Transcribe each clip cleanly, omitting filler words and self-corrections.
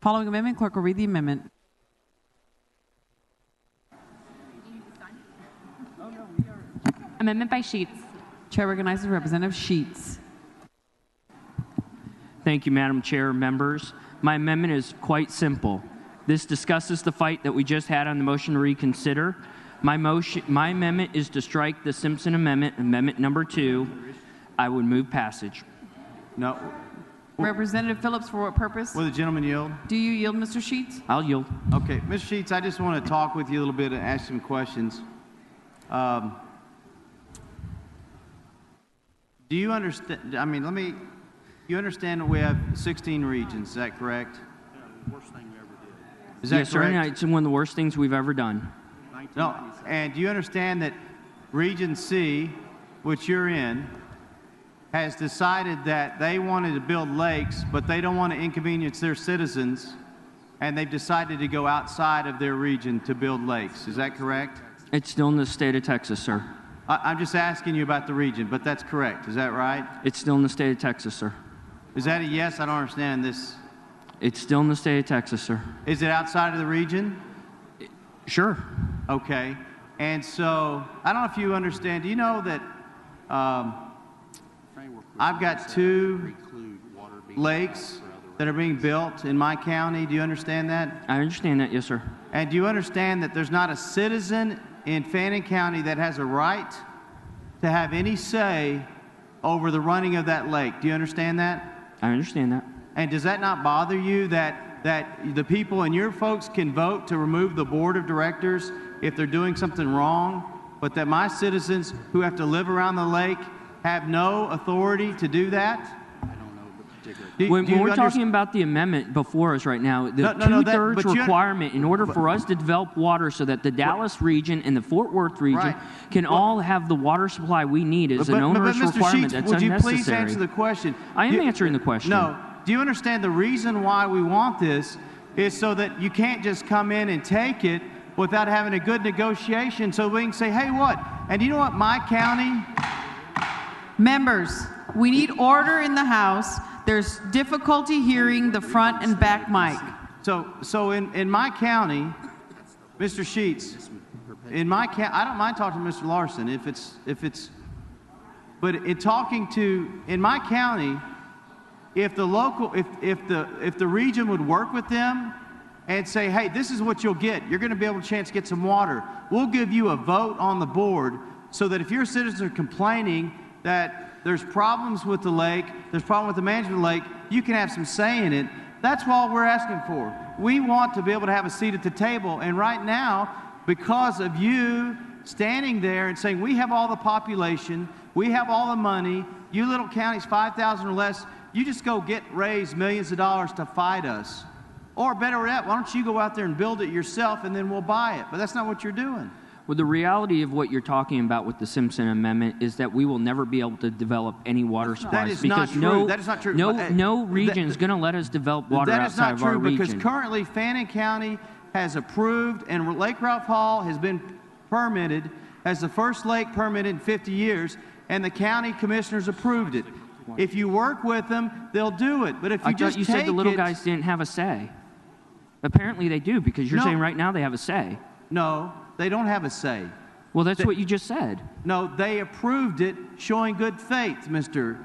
Following amendment, clerk will read the amendment. Amendment by Sheets. Chair recognizes Representative Sheets. Thank you, Madam Chair, members. My amendment is quite simple. This discusses the fight that we just had on the motion to reconsider. My amendment is to strike the Simpson amendment, amendment number 2. I would move passage. No. Representative Phillips, for what purpose? Will the gentleman yield? Do you yield, Mr. Sheets? I'll yield. Okay, Mr. Sheets, I just want to talk with you a little bit and ask some questions. Do you understand? I mean, you understand that we have 16 regions, is that correct? Yeah, the worst thing we ever did. Is that yes, correct? sir. It's one of the worst things we've ever done. No, and do you understand that Region C, which you're in, has decided that they wanted to build lakes, but they don't want to inconvenience their citizens, and they've decided to go outside of their region to build lakes. Is that correct? It's still in the state of Texas, sir. I'm just asking you about the region, but that's correct. Is that right? It's still in the state of Texas, sir. Is that a yes? I don't understand this. It's still in the state of Texas, sir. Is it outside of the region? Sure. Okay. And so, I don't know if you understand. Do you know that I've got 2 lakes that are being built in my county? Do you understand that? I understand that, yes, sir. And do you understand that there's not a citizen in Fannin County that has a right to have any say over the running of that lake? Do you understand that? I understand that. And does that not bother you that the people and your folks can vote to remove the board of directors if they're doing something wrong, but that my citizens who have to live around the lake have no authority to do that? When we're talking about the amendment before us right now, the two-thirds requirement in order for us to develop water so that the Dallas region and the Fort Worth region can all have the water supply we need is an onerous requirement that's unnecessary. Would you please answer the question? I am answering the question. No. Do you understand the reason why we want this is so that you can't just come in and take it without having a good negotiation so we can say, hey, what? And you know what my county... Members, we need order in the House. There's difficulty hearing the front and back mic. So in my county, Mr. Sheets, in my county, I don't mind talking to Mr. Larson but in my county, if the region would work with them and say, hey, this is what you'll get. You're going to be able to get some water. We'll give you a vote on the board so that if your citizens are complaining that there's problems with the lake, there's problems with the management of the lake, you can have some say in it. That's all we're asking for. We want to be able to have a seat at the table. And right now, because of you standing there and saying, we have all the population, we have all the money, you little counties, 5,000 or less, you just go raise millions of dollars to fight us. Or better yet, why don't you go out there and build it yourself and then we'll buy it. But that's not what you're doing. Well, the reality of what you're talking about with the Simpson Amendment is that we will never be able to develop any water supplies because that is not true. No region is going to let us develop water outside of our region. That is not true because currently Fannin County has approved and Lake Ralph Hall has been permitted as the first lake permitted in 50 years, and the county commissioners approved it. If you work with them, they'll do it. But if you just you said the little guys didn't have a say. Apparently they do because you're saying right now they have a say. No. They don't have a say. Well, that's what you just said. No, they approved it showing good faith, Mr.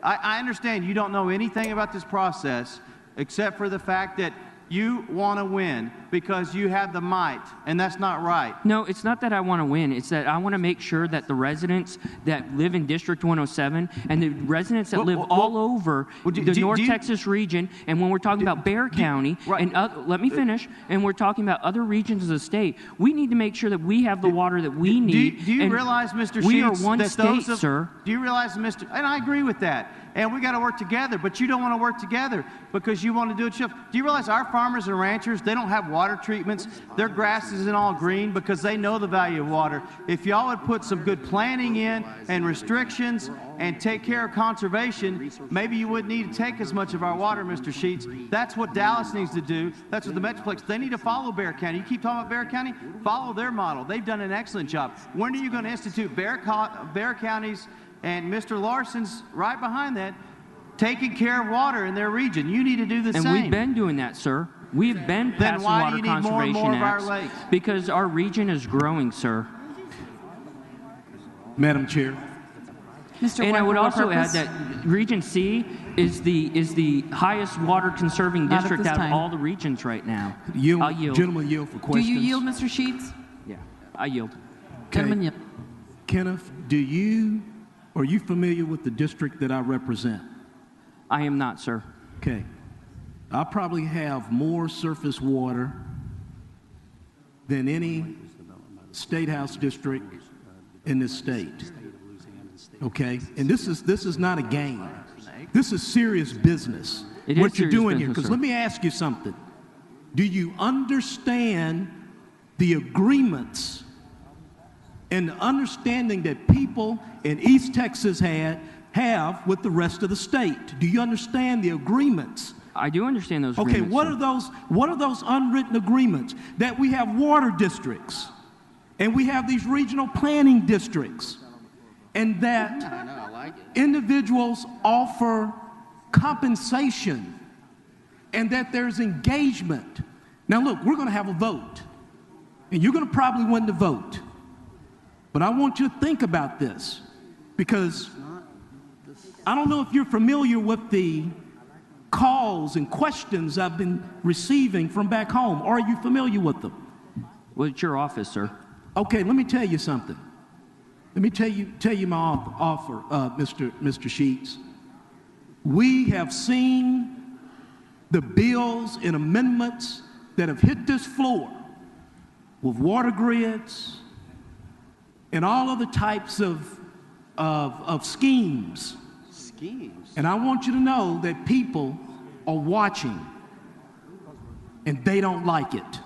I understand you don't know anything about this process except for the fact that you want to win because you have the might, and that's not right. No, it's not that I want to win. It's that I want to make sure that the residents that live in District 107 and the residents that live all over the North Texas region, and when we're talking about Bexar County, and let me finish, and we're talking about other regions of the state, we need to make sure that we have the water that we need. Do you realize, Mr. Sheets, we are one state, sir. Do you realize, Mr. And I agree with that. And we got to work together, but you don't want to work together because you want to do it yourself. Do you realize our farmers and ranchers, they don't have water treatments. Their grass isn't all green because they know the value of water. If y'all would put some good planning in and restrictions and take care of conservation, maybe you wouldn't need to take as much of our water, Mr. Sheets. That's what Dallas needs to do. That's what the Metroplex, they need to follow Bexar County. You keep talking about Bexar County, follow their model. They've done an excellent job. When are you going to institute Bexar County's, and Mr. Larson's right behind that, taking care of water in their region. You need to do the same. And we've been doing that, sir. We've been passing why do water you need more and conservation more of our acts lakes? because our region is growing, sir. Madam Chair. Mr. And I White, would for what also add purpose? that Region C is the highest water conserving Not at district this out of time. all the regions right now. I'll yield. Gentlemen yield for Do questions. you yield, Mr. Sheets? Yeah, I yield. Gentlemen, yield. Kenneth, are you familiar with the district that I represent? I am not, sir. Okay. I probably have more surface water than any state house district in this state. Okay? And this is not a game. This is serious business. It what is you're serious doing here. business, Because sir. let me ask you something. Do you understand the agreements and the understanding that people in East Texas have with the rest of the state? Do you understand the agreements? I do understand those Okay, agreements, sir. what are those unwritten agreements? That we have water districts and we have these regional planning districts and that individuals offer compensation and that there's engagement. Now look, we're going to have a vote and you're going to probably win the vote. But I want you to think about this because I don't know if you're familiar with the calls and questions I've been receiving from back home. Are you familiar with them? Well, it's your office, sir. Okay, let me tell you something. Let me tell you my offer, Mr. Sheets. We have seen the bills and amendments that have hit this floor with water grids and all other types of schemes. And I want you to know that people are watching and they don't like it.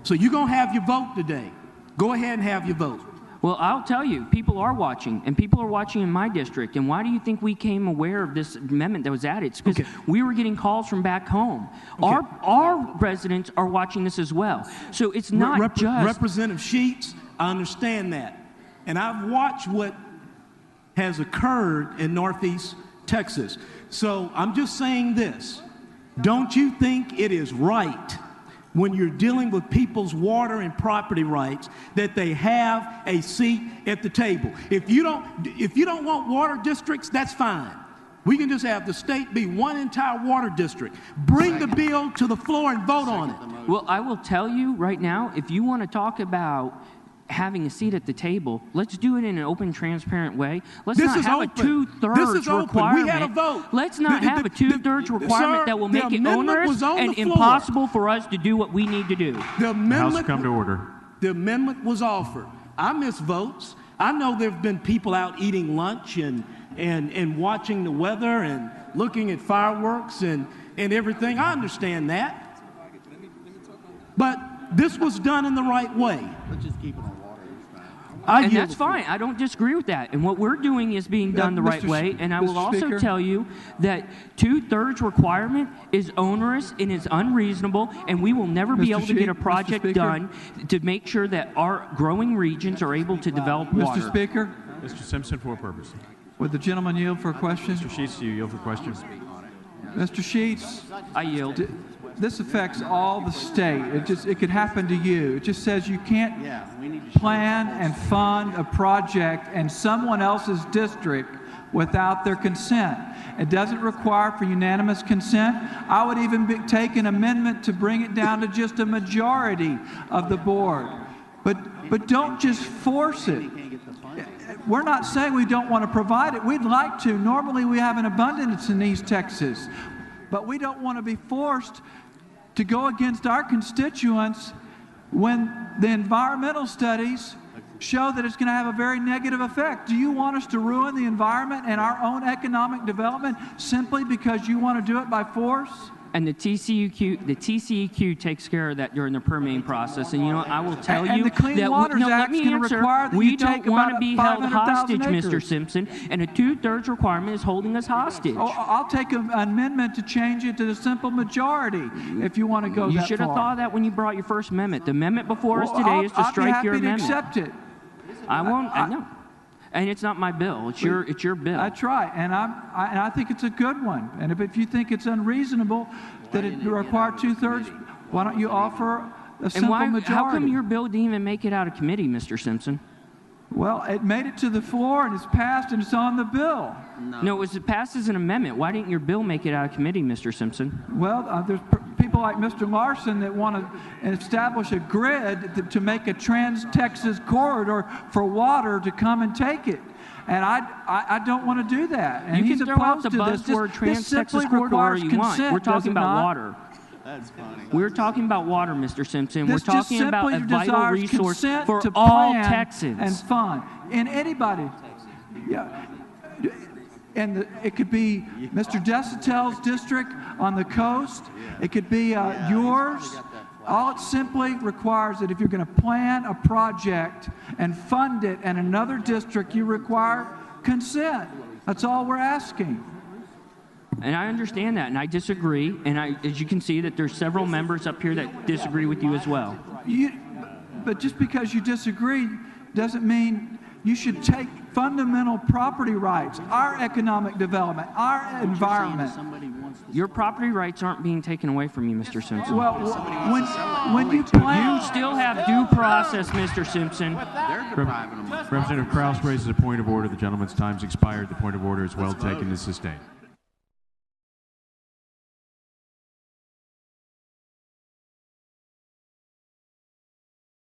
So you're going to have your vote today. Go ahead and have your vote. Well, I'll tell you, people are watching, and people are watching in my district. And why do you think we came aware of this amendment that was added? It's because we were getting calls from back home. Okay. Our residents are watching this as well. So it's not just... Representative Sheets, I understand that. And I've watched what has occurred in Northeast Texas. So I'm just saying this. Don't you think it is right when you're dealing with people's water and property rights that they have a seat at the table? If you don't want water districts, that's fine. We can just have the state be one entire water district. Bring the bill to the floor and vote on it. Well, I will tell you right now, if you want to talk about having a seat at the table, let's do it in an open, transparent way. Let's not have a two-thirds requirement. We had a vote. Let's not have a two-thirds requirement that will make it onerous and impossible for us to do what we need to do. The amendment, House come to order. The amendment was offered. I miss votes. I know there have been people out eating lunch and watching the weather and looking at fireworks and everything. I understand that. But this was done in the right way. Let's just keep it on water. And that's fine. I don't disagree with that. And what we're doing is being done the right way. And I will also tell you that two-thirds requirement is onerous and is unreasonable, and we will never be able to get a project done to make sure that our growing regions are able to develop water. Mr. Speaker, Mr. Simpson, for a purpose. would the gentleman yield for a question? Mr. Sheets, do you yield for questions? Mr. Sheets, I yield. this affects all the state. It could happen to you. It just says you can't plan and fund a project in someone else's district without their consent. It doesn't require for unanimous consent. I would even take an amendment to bring it down to just a majority of the board. But don't just force it. We're not saying we don't want to provide it. We'd like to. Normally we have an abundance in East Texas. But we don't want to be forced to go against our constituents when the environmental studies show that it's going to have a very negative effect. Do you want us to ruin the environment and our own economic development simply because you want to do it by force? And the TCEQ takes care of that during the permitting process. And you know, I will tell you the Clean that Waters Act is going to require that we you don't take want to about be held 500,000 hostage, Mr. acres. Simpson, and a two-thirds requirement is holding us hostage. Oh, I'll take an amendment to change it to the simple majority if you want to go that far. You should have thought of that when you brought your first amendment. The amendment before us today is to strike your amendment. I'll be happy to accept it. I won't. I know. And it's not my bill. It's your bill. That's right, and I think it's a good one. And if you think it's unreasonable that it require 2/3, why don't you offer a simple majority? How come your bill didn't even make it out of committee, Mr. Simpson? Well, it made it to the floor and it's passed and it's on the bill. No, it was passed as an amendment. Why didn't your bill make it out of committee, Mr. Simpson? Well, there's people like Mr. Larson that want to establish a grid to make a trans-Texas corridor for water to come and take it. And I don't want to do that. And You he's can throw out opposed the to this. buzzword This trans-Texas simply corridor all requires you want. consent, We're talking does it about not? water. That's funny. We're talking about water, Mr. Simpson. This We're talking just about a simply vital desires resource consent for to all plan Texans. and fun. And anybody, yeah. And it could be Mr. Desautel's district on the coast. It could be yours. All it simply requires that if you're going to plan a project and fund it in another district, you require consent. That's all we're asking. And I understand that, and I disagree. And as you can see, that there's several members up here that disagree with you as well. But just because you disagree doesn't mean you should take fundamental property rights, our economic development, our environment. Your property rights aren't being taken away from you, Mr. Simpson. Well, when you plan, You still have due process, Mr. Simpson. Representative Kraus raises a point of order. The gentleman's time's expired. The point of order is well taken and sustained.